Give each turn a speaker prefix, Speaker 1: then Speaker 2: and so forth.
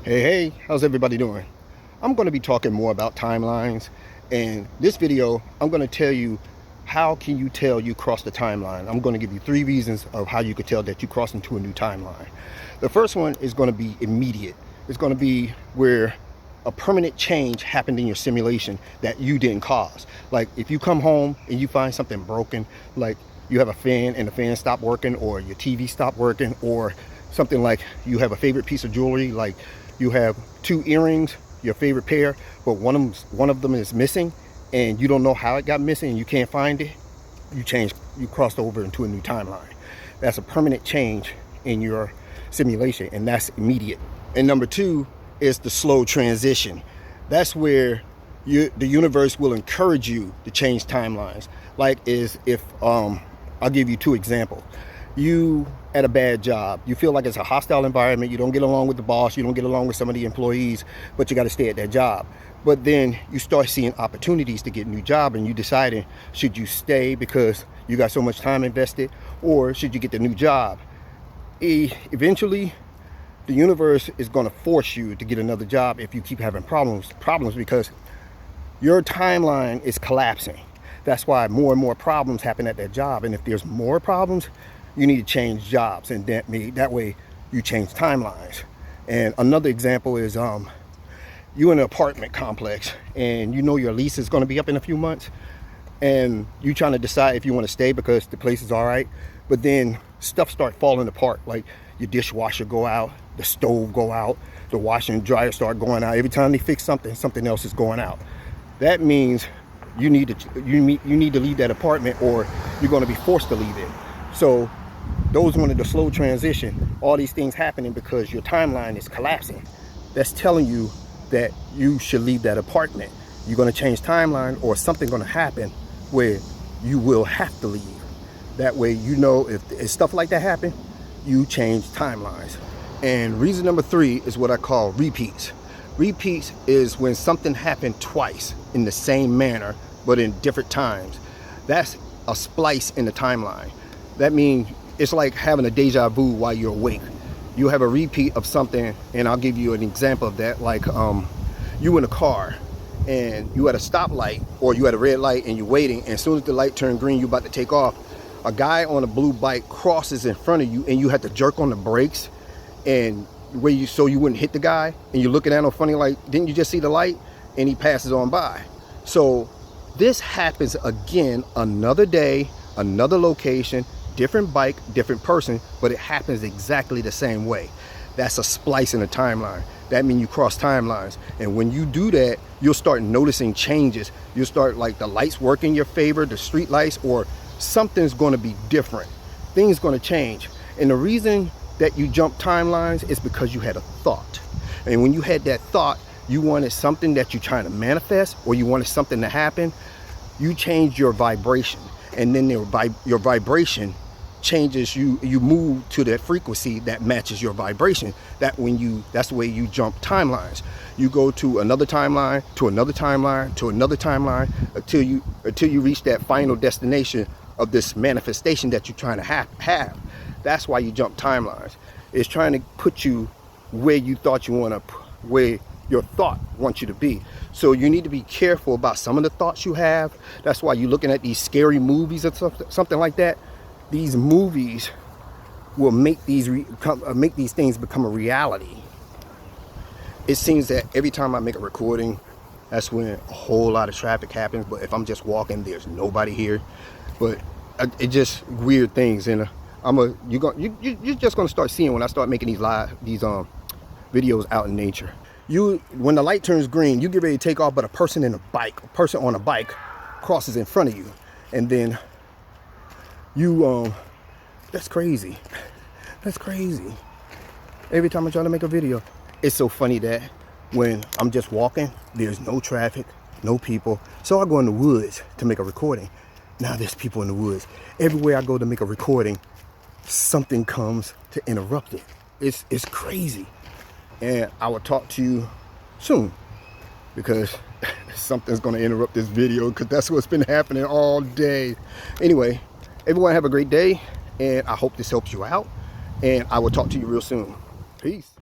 Speaker 1: Hey, how's everybody doing? I'm going to be talking more about timelines, and this video I'm going to tell you how can you tell you crossed the timeline. I'm going to give you 3 reasons of how you could tell that you crossed into a new timeline. The first one is going to be immediate. It's going to be where a permanent change happened in your simulation that you didn't cause. Like if you come home and you find something broken, like you have a fan and the fan stopped working, or your TV stopped working, or something like you have a favorite piece of jewelry, like you have 2 earrings, your favorite pair, but one of them is missing and you don't know how it got missing and you can't find it. You crossed over into a new timeline. That's a permanent change in your simulation, and that's immediate. And number 2 is the slow transition. That's where the universe will encourage you to change timelines. Like is if I'll give you 2 examples. You at a bad job, you feel like it's a hostile environment, you don't get along with the boss, you don't get along with some of the employees, but you got to stay at that job. But then you start seeing opportunities to get a new job, and you deciding, should you stay because you got so much time invested, or should you get the new job? Eventually the universe is going to force you to get another job if you keep having problems because your timeline is collapsing. That's why more and more problems happen at that job, and if there's more problems, you need to change jobs, and that way you change timelines. And another example is you in an apartment complex and you know your lease is going to be up in a few months, and you trying to decide if you want to stay because the place is all right, but then stuff start falling apart, like your dishwasher go out, the stove go out, the washer and dryer start going out. Every time they fix something, something else is going out. That means you need to leave that apartment, or you're going to be forced to leave it. So those wanted the slow transition, all these things happening because your timeline is collapsing. That's telling you that you should leave that apartment. You're going to change timeline, or something going to happen where you will have to leave. That way, you know, if stuff like that happen, you change timelines. And reason number 3 is what I call repeats. Repeats is when something happened twice in the same manner, but in different times. That's a splice in the timeline. That means it's like having a deja vu while you're awake. You have a repeat of something, and I'll give you an example of that. Like you in a car and you at a stoplight, or you at a red light and you're waiting, and as soon as the light turned green, you about to take off. A guy on a blue bike crosses in front of you, and you have to jerk on the brakes and so you wouldn't hit the guy, and you're looking at him funny like, didn't you just see the light? And he passes on by. So this happens again, another day, another location, different bike, different person, but it happens exactly the same way. That's a splice in the timeline. That means you cross timelines. And when you do that, you'll start noticing changes. You'll start, like, the lights work in your favor, the street lights, or something's going to be different. Things going to change. And the reason that you jump timelines is because you had a thought. And when you had that thought, you wanted something that you're trying to manifest, or you wanted something to happen, you change your vibration. And then your vibration changes, you move to that frequency that matches your vibration. That's the way you jump timelines. You go to another timeline, to another timeline, to another timeline, until you reach that final destination of this manifestation that you're trying to have. That's why you jump timelines. It's trying to put you where you thought you want to, where your thought wants you to be. So you need to be careful about some of the thoughts you have. That's why you're looking at these scary movies or something like that. These movies will make these things become a reality. It seems that every time I make a recording, that's when a whole lot of traffic happens. But if I'm just walking, there's nobody here. But it just weird things, and you're just gonna start seeing when I start making these videos out in nature. When the light turns green, you get ready to take off, but a person on a bike crosses in front of you, and then that's crazy. That's crazy. Every time I try to make a video, it's so funny that when I'm just walking, there's no traffic, no people. So I go in the woods to make a recording. Now there's people in the woods. Everywhere I go to make a recording, something comes to interrupt it. It's crazy. And I will talk to you soon, because something's going to interrupt this video, because that's what's been happening all day. Anyway, everyone have a great day, and I hope this helps you out, and I will talk to you real soon. Peace.